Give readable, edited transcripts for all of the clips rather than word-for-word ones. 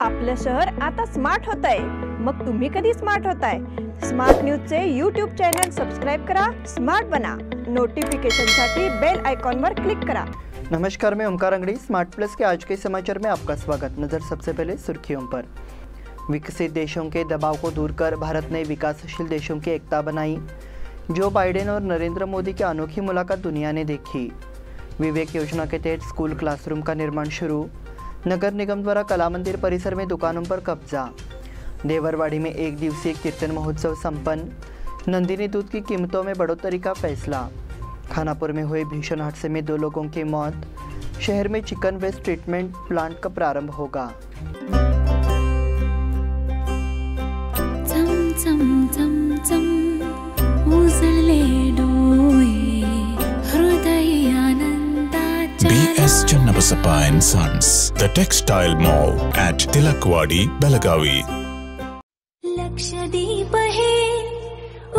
आपलं शहर आता स्मार्ट होत आहे। मग तुम्ही कधी स्मार्ट होताय? स्मार्ट न्यूजचे यूट्यूब चॅनल सबस्क्राइब करा, स्मार्ट बना। नोटिफिकेशनसाठी बेल आइकॉन पर क्लिक करा। नमस्कार, मैं ओमकार अंगड़ी। स्मार्ट प्लस के आज के समाचार में आपका स्वागत। नजर सबसे पहले सुर्खियों पर। विकसित देशों के दबाव को दूर कर भारत ने विकासशील देशों की एकता बनाई। जो बाइडेन और नरेंद्र मोदी की अनोखी मुलाकात दुनिया ने देखी। विवेक योजना के तहत स्कूल क्लासरूम का निर्माण शुरू। नगर निगम द्वारा कला मंदिर परिसर में दुकानों पर कब्जा। देवरवाड़ी में एक दिवसीय कीर्तन महोत्सव संपन्न। नंदिनी दूध की कीमतों में बढ़ोतरी का फैसला। खानापुर में हुए भीषण हादसे में 2 लोगों की मौत। शहर में चिकन वेस्ट ट्रीटमेंट प्लांट का प्रारंभ होगा। BS Channabasappa and Sons, the textile mall at Tilakwadi, Belagavi. Lakshadweep हे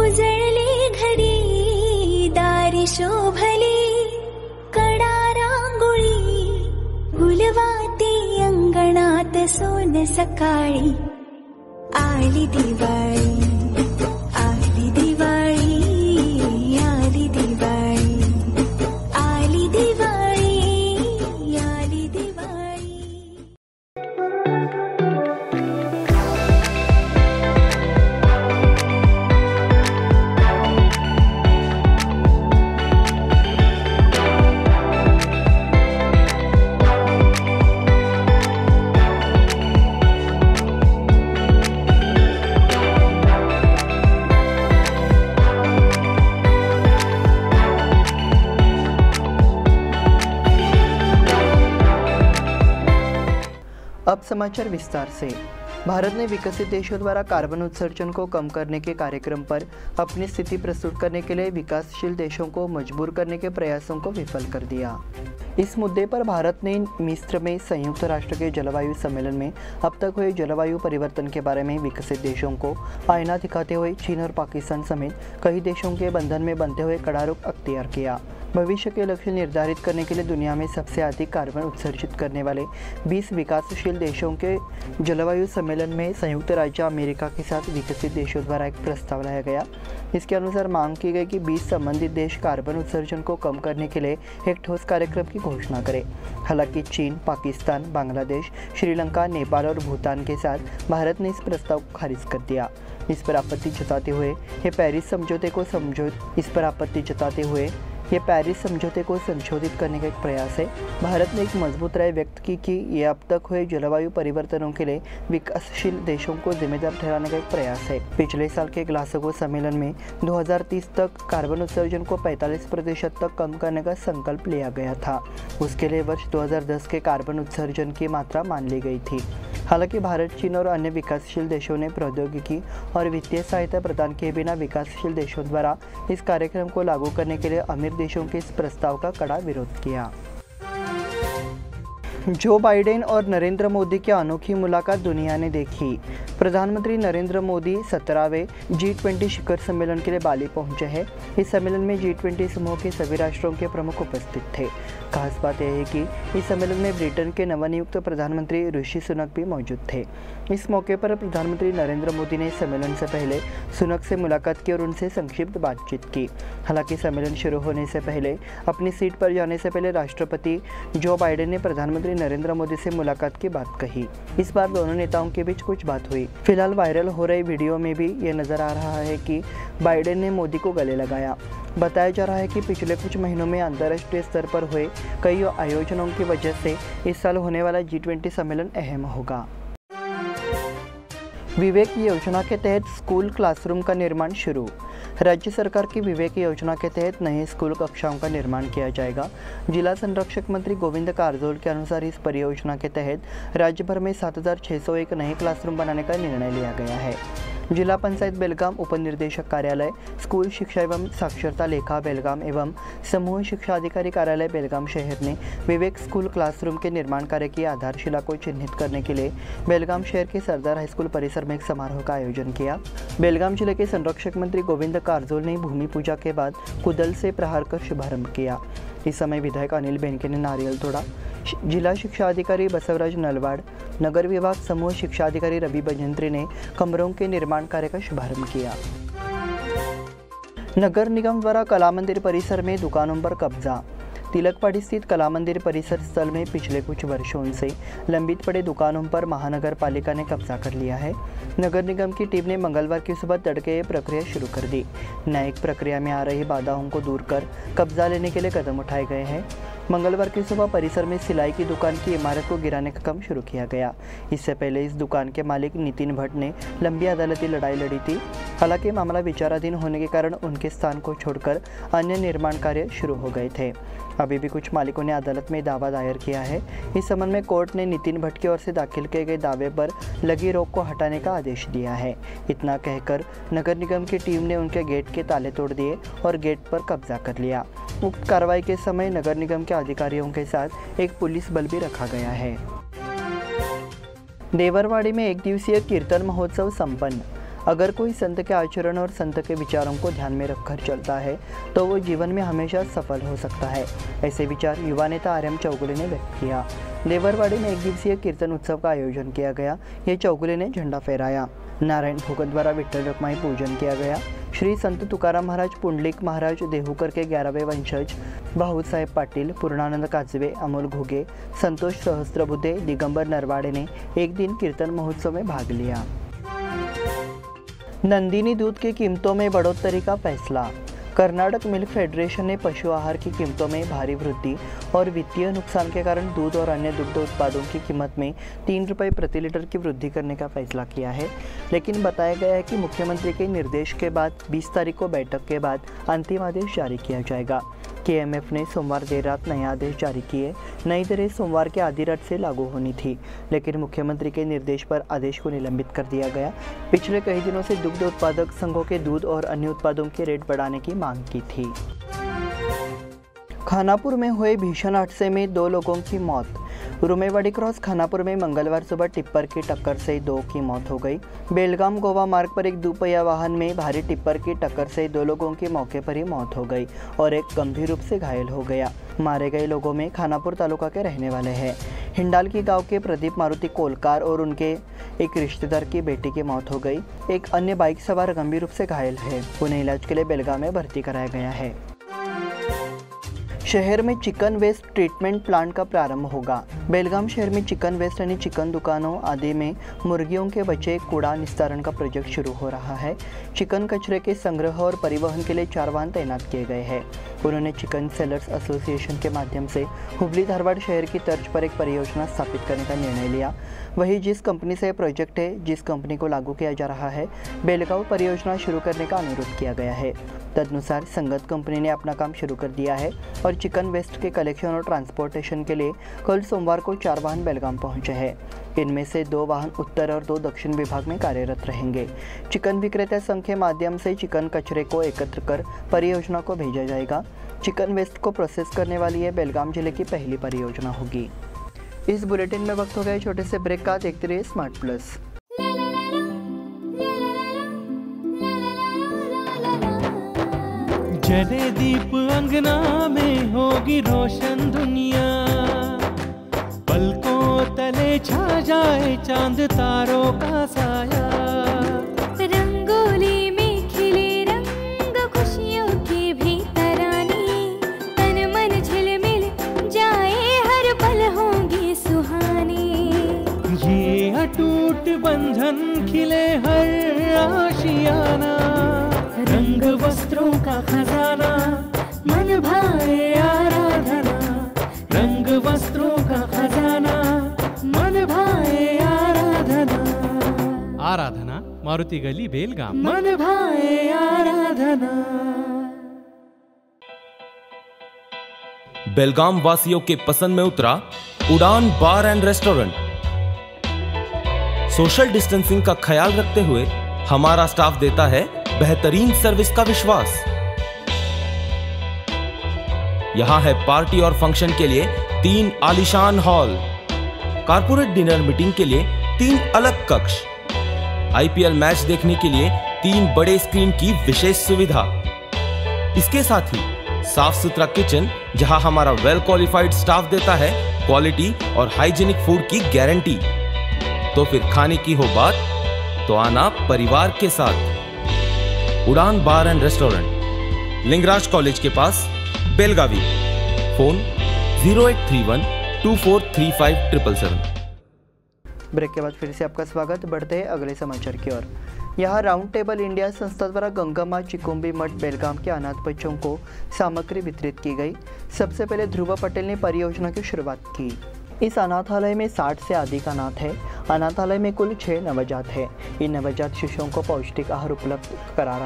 उजळले घरी, दारी शोभली कडा रांगोळी, गुलवाती अंगणात सोन सकाळी। आली दिवाळी, आली दिवाळी, आली दिवाळी, आली दिवाळी, आली दिवाळी। अब समाचार विस्तार से। भारत ने विकसित देशों द्वारा कार्बन उत्सर्जन को कम करने के कार्यक्रम पर अपनी स्थिति प्रस्तुत करने के लिए विकासशील देशों को मजबूर करने के प्रयासों को विफल कर दिया। इस मुद्दे पर भारत ने मिस्र में संयुक्त राष्ट्र के जलवायु सम्मेलन में अब तक हुए जलवायु परिवर्तन के बारे में विकसित देशों को आईना दिखाते हुए चीन और पाकिस्तान समेत कई देशों के बंधन में बनते हुए कड़ा रुख अख्तियार किया। भविष्य के लक्ष्य निर्धारित करने के लिए दुनिया में सबसे अधिक कार्बन उत्सर्जित करने वाले 20 विकासशील देशों के जलवायु सम्मेलन में संयुक्त राज्य अमेरिका के साथ विकसित देशों द्वारा एक प्रस्ताव लाया गया। इसके अनुसार मांग की गई कि 20 संबंधित देश कार्बन उत्सर्जन को कम करने के लिए एक ठोस कार्यक्रम की घोषणा करें। हालांकि चीन, पाकिस्तान, बांग्लादेश, श्रीलंका, नेपाल और भूटान के साथ भारत ने इस प्रस्ताव को खारिज कर दिया। इस पर आपत्ति जताते हुए ये पैरिस समझौते को संशोधित करने का एक प्रयास है। भारत ने एक मजबूत राय व्यक्त की कि यह अब तक हुए जलवायु परिवर्तनों के लिए विकासशील देशों को जिम्मेदार ठहराने का एक प्रयास है। पिछले साल के ग्लासगो सम्मेलन में 2030 तक कार्बन उत्सर्जन को 45% तक कम करने का संकल्प लिया गया था। उसके लिए वर्ष 2010 के कार्बन उत्सर्जन की मात्रा मान ली गई थी। हालांकि भारत, चीन और अन्य विकासशील देशों ने प्रौद्योगिकी और वित्तीय सहायता प्रदान किए बिना विकासशील देशों द्वारा इस कार्यक्रम को लागू करने के लिए अमीर देशों के इस प्रस्ताव का कड़ा विरोध किया। जो बाइडेन और नरेंद्र मोदी की अनोखी मुलाकात दुनिया ने देखी। प्रधानमंत्री नरेंद्र मोदी 17वें G20 शिखर सम्मेलन के लिए बाली पहुंचे हैं। इस सम्मेलन में G20 समूह के सभी राष्ट्रों के प्रमुख उपस्थित थे। खास बात यह है कि इस सम्मेलन में ब्रिटेन के नवनियुक्त प्रधानमंत्री ऋषि सुनक भी मौजूद थे। इस मौके पर प्रधानमंत्री नरेंद्र मोदी ने सम्मेलन से पहले सुनक से मुलाकात की और उनसे संक्षिप्त बातचीत की। हालांकि सम्मेलन शुरू होने से पहले अपनी सीट पर जाने से पहले राष्ट्रपति जो बाइडेन ने प्रधानमंत्री नरेंद्र मोदी से मुलाकात की बात कही। इस बार दोनों नेताओं के बीच कुछ बात हुई। फिलहाल वायरल हो रही वीडियो में भी ये नजर आ रहा है कि बाइडेन ने मोदी को गले लगाया। बताया जा रहा है कि पिछले कुछ महीनों में अंतर्राष्ट्रीय स्तर पर हुए कई आयोजनों की वजह से इस साल होने वाला G20 सम्मेलन अहम होगा। विवेक योजना के तहत स्कूल क्लासरूम का निर्माण शुरू। राज्य सरकार की विवेक योजना के तहत नए स्कूल कक्षाओं का निर्माण किया जाएगा। जिला संरक्षक मंत्री गोविंद कारजोल के अनुसार इस परियोजना के तहत राज्य भर में 7601 नए क्लासरूम बनाने का निर्णय लिया गया है। जिला पंचायत बेलगाम, उपनिर्देशक कार्यालय, स्कूल शिक्षा एवं साक्षरता लेखा बेलगाम एवं समूह शिक्षा अधिकारी कार्यालय बेलगाम शहर ने विवेक स्कूल क्लासरूम के निर्माण कार्य की आधारशिला को चिन्हित करने के लिए बेलगाम शहर के सरदार हाईस्कूल परिसर में एक समारोह का आयोजन किया। बेलगाम जिले के संरक्षक मंत्री गोविंद कारजोल ने भूमि पूजा के बाद कुदल से प्रहार कर शुभारंभ किया। इस समय विधायक अनिल बेनके ने नारियल तोड़ा। जिला शिक्षा अधिकारी बसवराज नलवाड़, नगर विभाग समूह शिक्षा अधिकारी रवि भजंत्री ने कमरों के निर्माण कार्य का शुभारंभ किया। नगर निगम द्वारा कला मंदिर परिसर में दुकानों पर कब्जा। तिलकवाड़ी स्थित कला मंदिर परिसर स्थल में पिछले कुछ वर्षों से लंबित पड़े दुकानों पर महानगर पालिका ने कब्जा कर लिया है। नगर निगम की टीम ने मंगलवार की सुबह तड़के ये प्रक्रिया शुरू कर दी। न्यायिक प्रक्रिया में आ रही बाधाओं को दूर कर कब्जा लेने के लिए कदम उठाए गए हैं। मंगलवार की सुबह परिसर में सिलाई की दुकान की इमारत को गिराने का काम शुरू किया गया। इससे पहले इस दुकान के मालिक नितिन भट्ट ने लंबी अदालती लड़ाई लड़ी थी। हालांकि मामला विचाराधीन होने के कारण उनके स्थान को छोड़कर अन्य निर्माण कार्य शुरू हो गए थे। अभी भी कुछ मालिकों ने अदालत में दावा दायर किया है। इस संबंध में कोर्ट ने नितिन भट्ट की ओर से दाखिल किए गए दावे पर लगी रोक को हटाने का आदेश दिया है। इतना कहकर नगर निगम की टीम ने उनके गेट के ताले तोड़ दिए और गेट पर कब्जा कर लिया। उक्त कार्रवाई के समय नगर निगम के अधिकारियों के साथ एक पुलिस बल भी रखा गया है। देवरवाड़ी में एक दिवसीय कीर्तन महोत्सव संपन्न। अगर कोई संत के आचरण और संत के विचारों को ध्यान में रखकर चलता है तो वो जीवन में हमेशा सफल हो सकता है, ऐसे विचार युवा नेता आर्यम चौगुले ने व्यक्त किया। देवरवाड़ी में एक दिवसीय कीर्तन उत्सव का आयोजन किया गया। ये चौगुले ने झंडा फहराया। नारायण भोगत द्वारा विठ्ठल रखमाई पूजन किया गया। श्री संत तुकाराम महाराज, पुंडलिक महाराज देहूकर के 11वें वंशज भाऊसाहेब पाटील, पूर्णानंद काजवे, अमोल घुगे, संतोष सहस्त्रबुद्धे, दिगंबर नरवाड़े ने एक दिन कीर्तन महोत्सव में भाग लिया। नंदिनी दूध की कीमतों में बढ़ोतरी का फैसला। कर्नाटक मिल्क फेडरेशन ने पशु आहार की कीमतों में भारी वृद्धि और वित्तीय नुकसान के कारण दूध और अन्य दुग्ध उत्पादों की कीमत में 3 रुपये प्रति लीटर की वृद्धि करने का फैसला किया है। लेकिन बताया गया है कि मुख्यमंत्री के निर्देश के बाद 20 तारीख को बैठक के बाद अंतिम आदेश जारी किया जाएगा। KMF ने सोमवार देर रात नए आदेश जारी किए। नई दरें सोमवार के आधी रात से लागू होनी थी, लेकिन मुख्यमंत्री के निर्देश पर आदेश को निलंबित कर दिया गया। पिछले कई दिनों से दुग्ध उत्पादक संघों के दूध और अन्य उत्पादों के रेट बढ़ाने की मांग की थी। खानापुर में हुए भीषण हादसे में 2 लोगों की मौत। रुमेवाड़ी क्रॉस खानापुर में मंगलवार सुबह टिप्पर की टक्कर से 2 की मौत हो गई। बेलगाम गोवा मार्ग पर एक दुपहिया वाहन में भारी टिप्पर की टक्कर से 2 लोगों की मौके पर ही मौत हो गई और एक गंभीर रूप से घायल हो गया। मारे गए लोगों में खानापुर तालुका के रहने वाले हैं। हिंडाल की गांव के प्रदीप मारुति कोलकार और उनके एक रिश्तेदार की बेटी की मौत हो गई। एक अन्य बाइक सवार गंभीर रूप से घायल है। उन्हें इलाज के लिए बेलगाम में भर्ती कराया गया है। शहर में चिकन वेस्ट ट्रीटमेंट प्लांट का प्रारंभ होगा। बेलगाम शहर में चिकन वेस्ट यानी चिकन दुकानों आदि में मुर्गियों के बचे कूड़ा निस्तारण का प्रोजेक्ट शुरू हो रहा है। चिकन कचरे के संग्रह और परिवहन के लिए 4 वाहन तैनात किए गए हैं। उन्होंने चिकन सेलर्स एसोसिएशन के माध्यम से हुबली धारवाड़ शहर की तर्ज पर एक परियोजना स्थापित करने का निर्णय लिया। वही जिस कंपनी से प्रोजेक्ट है, जिस कंपनी को लागू किया जा रहा है, बेलगांव परियोजना शुरू करने का अनुरोध किया गया है। तदनुसार संगत कंपनी ने अपना काम शुरू कर दिया है और चिकन वेस्ट के कलेक्शन और ट्रांसपोर्टेशन के लिए कल सोमवार को 4 वाहन बेलगाम पहुंचे हैं। इनमें से 2 वाहन उत्तर और 2 दक्षिण विभाग में कार्यरत रहेंगे। चिकन विक्रेता संघ के माध्यम से चिकन कचरे को एकत्र कर परियोजना को भेजा जाएगा। चिकन वेस्ट को प्रोसेस करने वाली यह बेलगाम जिले की पहली परियोजना होगी। इस बुलेटिन में वक्त हो गया छोटे से ब्रेक का। देखते रहिए स्मार्ट प्लस। जले दीप अंगना में होगी रोशन दुनिया, पलकों तले छा जाए चांद तारों का साया। रंगोली में खिले रंग खुशियों की भी तरानी, तन मन झिलमिल जाए हर पल होंगी सुहानी। ये अटूट बंधन खिले हर आशियाना, रंग वस्त्रों का खजाना मन भाए आराधना। रंग वस्त्रों का खजाना मन भाए आराधना। आराधना मारुति गली बेलगाम। मन भाए आराधना। बेलगाम वासियों के पसंद में उतरा उड़ान बार एंड रेस्टोरेंट। सोशल डिस्टेंसिंग का ख्याल रखते हुए हमारा स्टाफ देता है बेहतरीन सर्विस का विश्वास। यहां है पार्टी और फंक्शन के लिए 3 आलीशान हॉल, कारपोरेट डिनर मीटिंग के लिए 3 अलग कक्ष, IPL मैच देखने के लिए 3 बड़े स्क्रीन की विशेष सुविधा। इसके साथ ही साफ सुथरा किचन जहां हमारा वेल क्वालिफाइड स्टाफ देता है क्वालिटी और हाइजीनिक फूड की गारंटी। तो फिर खाने की हो बात तो आना परिवार के साथ। उड़ान बार एंड रेस्टोरेंट, लिंगराज कॉलेज के पास, बेलगावी। फोन 0831243577। ब्रेक के बाद फिर से आपका स्वागत। बढ़ते हैं अगले समाचार की ओर। यहाँ राउंड टेबल इंडिया संस्था द्वारा गंगामा चिकुम्बी मठ बेलगाम के अनाथ बच्चों को सामग्री वितरित की गई। सबसे पहले ध्रुव पटेल ने परियोजना की शुरुआत की। इस अनाथालय में 60 से अधिक अनाथ है। अनाथालय में कुल 6 नवजात है। इन नवजात शिशुओं को पौष्टिक आहार उपलब्ध करा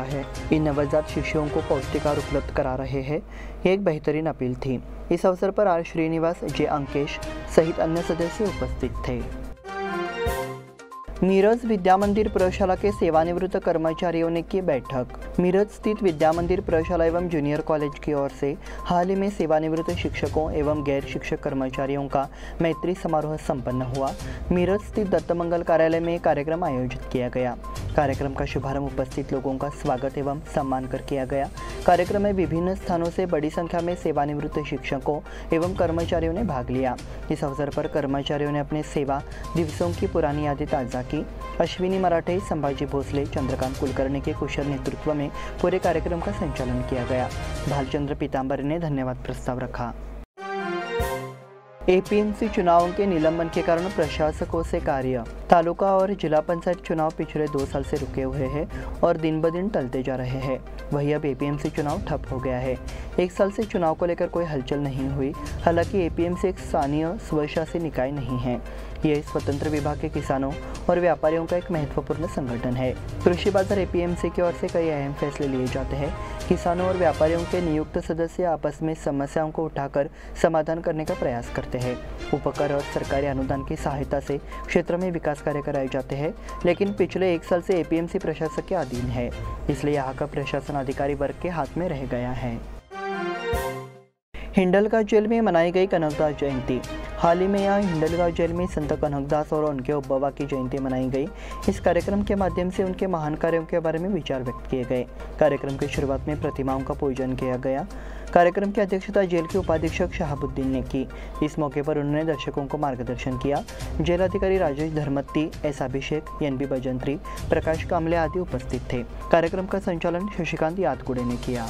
रहे हैं। ये एक बेहतरीन अपील थी। इस अवसर पर आर श्रीनिवास, जे अंकेश सहित अन्य सदस्य उपस्थित थे। मीरज विद्या मंदिर प्रयोगशाला के सेवानिवृत्त कर्मचारियों ने की बैठक। मीरज स्थित विद्या मंदिर प्रयोगशाला एवं जूनियर कॉलेज की ओर से हाल ही में सेवानिवृत्त शिक्षकों एवं गैर शिक्षक कर्मचारियों का मैत्री समारोह संपन्न हुआ। मीरज स्थित दत्तमंगल कार्यालय में कार्यक्रम आयोजित किया गया। कार्यक्रम का शुभारंभ उपस्थित लोगों का स्वागत एवं सम्मान कर किया गया। कार्यक्रम में विभिन्न स्थानों से बड़ी संख्या में सेवानिवृत्त शिक्षकों एवं कर्मचारियों ने भाग लिया। इस अवसर पर कर्मचारियों ने अपने सेवा दिवसों की पुरानी यादें ताज़ा की। अश्विनी मराठे, संभाजी भोसले, चंद्रकांत कुलकर्णी के कुशल नेतृत्व में पूरे कार्यक्रम का संचालन किया गया। भालचंद्र पीतांबर ने धन्यवाद प्रस्ताव रखा। एपीएमसी चुनावों के निलंबन के कारण प्रशासकों से कार्य। तालुका और जिला पंचायत चुनाव पिछले 2 साल से रुके हुए हैं और दिन ब दिन टलते जा रहे हैं। वहीं अब एपीएमसी चुनाव ठप हो गया है। 1 साल से चुनाव को लेकर कोई हलचल नहीं हुई। हालांकि एपीएमसी एक स्थानीय स्वशासी निकाय नहीं है। यह स्वतंत्र विभाग के किसानों और व्यापारियों का एक महत्वपूर्ण संगठन है। कृषि बाजार एपीएमसी की ओर से कई अहम फैसले लिए जाते हैं। किसानों और व्यापारियों के नियुक्त सदस्य आपस में समस्याओं को उठाकर समाधान करने का प्रयास करते हैं। उपकर और सरकारी अनुदान की सहायता से क्षेत्र में विकास कार्य कराए जाते हैं। लेकिन पिछले 1 साल से एपीएमसी प्रशासक के अधीन है, इसलिए यहाँ का प्रशासन अधिकारी वर्ग के हाथ में रह गया है। हिंडलगा जेल में मनाई गई कनकदास जयंती। हाल ही में यहाँ हिंडलगांव जेल में संत कनकदास और उनके उपबाबा की जयंती मनाई गई। इस कार्यक्रम के माध्यम से उनके महान कार्यों के बारे में विचार व्यक्त किए गए। कार्यक्रम की शुरुआत में प्रतिमाओं का पूजन किया गया। कार्यक्रम की अध्यक्षता जेल के उपाधीक्षक शहाबुद्दीन ने की। इस मौके पर उन्होंने दर्शकों को मार्गदर्शन किया। जेल अधिकारी राजेश धर्मत्ती, एस अभिषेक, एनबी भजंत्री, प्रकाश कामले आदि उपस्थित थे। कार्यक्रम का संचालन शशिकांत यादगुड़े ने किया।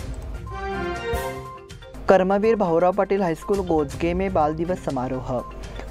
कर्मवीर भाऊराव पाटिल हाईस्कूल गोजगे में बाल दिवस समारोह।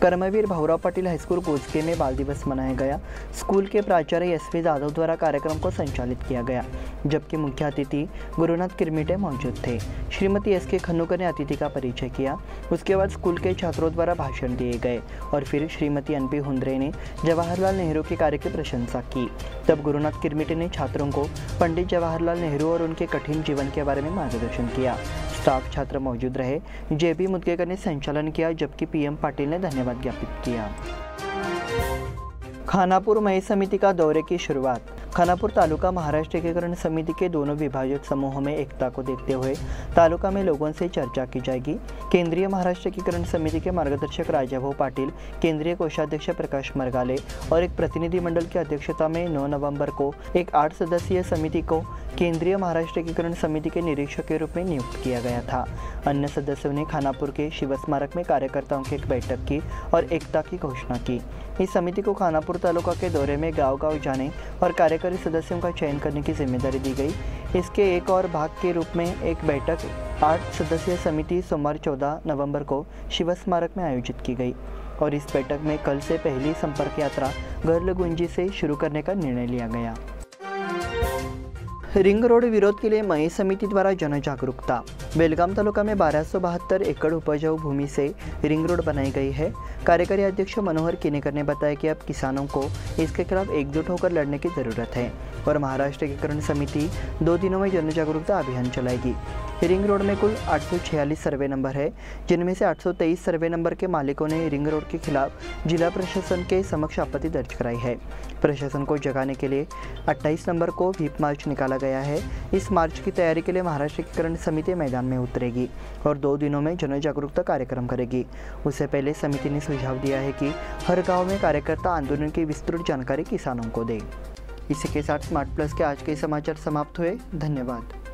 कर्मवीर भाऊराव पाटिल हाईस्कूल गोजगे में बाल दिवस मनाया गया। स्कूल के प्राचार्य एसवी जाधव द्वारा कार्यक्रम को संचालित किया गया, जबकि मुख्य अतिथि गुरुनाथ किरमिटे मौजूद थे। श्रीमती एस के खन्नूकर ने अतिथि का परिचय किया। उसके बाद स्कूल के छात्रों द्वारा भाषण दिए गए और फिर श्रीमती एनपी हुंद्रे ने जवाहरलाल नेहरू के कार्य की प्रशंसा की। तब गुरुनाथ किरमिटे ने छात्रों को पंडित जवाहरलाल नेहरू और उनके कठिन जीवन के बारे में मार्गदर्शन किया। स्टाफ छात्र मौजूद रहे। जेबी मुदगेकर ने संचालन किया, जबकि पीएम पाटिल ने धन्यवाद ज्ञापित किया। खानापुर मई समिति का दौरे की शुरुआत। खानापुर तालुका महाराष्ट्र एकीकरण समिति के दोनों विभाजक समूहों में एकता को देखते हुए तालुका में लोगों से चर्चा की जाएगी। केंद्रीय महाराष्ट्र एकीकरण समिति के मार्गदर्शक राजाभाऊ पाटिल, केंद्रीय कोषाध्यक्ष प्रकाश मरगाले और एक प्रतिनिधि मंडल की अध्यक्षता में 9 नवंबर को एक 8 सदस्यीय समिति को केंद्रीय महाराष्ट्र एकीकरण समिति के निरीक्षक के रूप में नियुक्त किया गया था। अन्य सदस्यों ने खानापुर के शिव स्मारक में कार्यकर्ताओं की एक बैठक की और एकता की घोषणा की। इस समिति को खानापुर तालुका के दौरे में गांव-गांव जाने और कार्यकारी सदस्यों का चयन करने की जिम्मेदारी दी गई। इसके एक और भाग के रूप में एक बैठक 8 सदस्यीय समिति सोमवार 14 नवंबर को शिव स्मारक में आयोजित की गई और इस बैठक में कल से पहली संपर्क यात्रा गर्लगुंजी से शुरू करने का निर्णय लिया गया। रिंग रोड विरोध के लिए मई समिति द्वारा जन जागरूकता। बेलगाम तालुका में 1272 एकड़ उपजाऊ भूमि से रिंग रोड बनाई गई है। कार्यकारी अध्यक्ष मनोहर किनेकर ने बताया कि अब किसानों को इसके खिलाफ एकजुट होकर लड़ने की ज़रूरत है और महाराष्ट्र एकीकरण समिति 2 दिनों में जन जागरूकता अभियान चलाएगी। रिंग रोड में कुल 846 सर्वे नंबर है, जिनमें से 823 सर्वे नंबर के मालिकों ने रिंग रोड के खिलाफ जिला प्रशासन के समक्ष आपत्ति दर्ज कराई है। प्रशासन को जगाने के लिए 28 नंबर को व्हीप मार्च निकाला गया है। इस मार्च की तैयारी के लिए महाराष्ट्र एकीकरण समिति मैदान में उतरेगी और 2 दिनों में जन जागरूकता कार्यक्रम करेगी। उससे पहले समिति ने सुझाव दिया है कि हर गांव में कार्यकर्ता आंदोलन की विस्तृत जानकारी किसानों को दे। इसी के साथ स्मार्ट प्लस के आज के समाचार समाप्त हुए। धन्यवाद।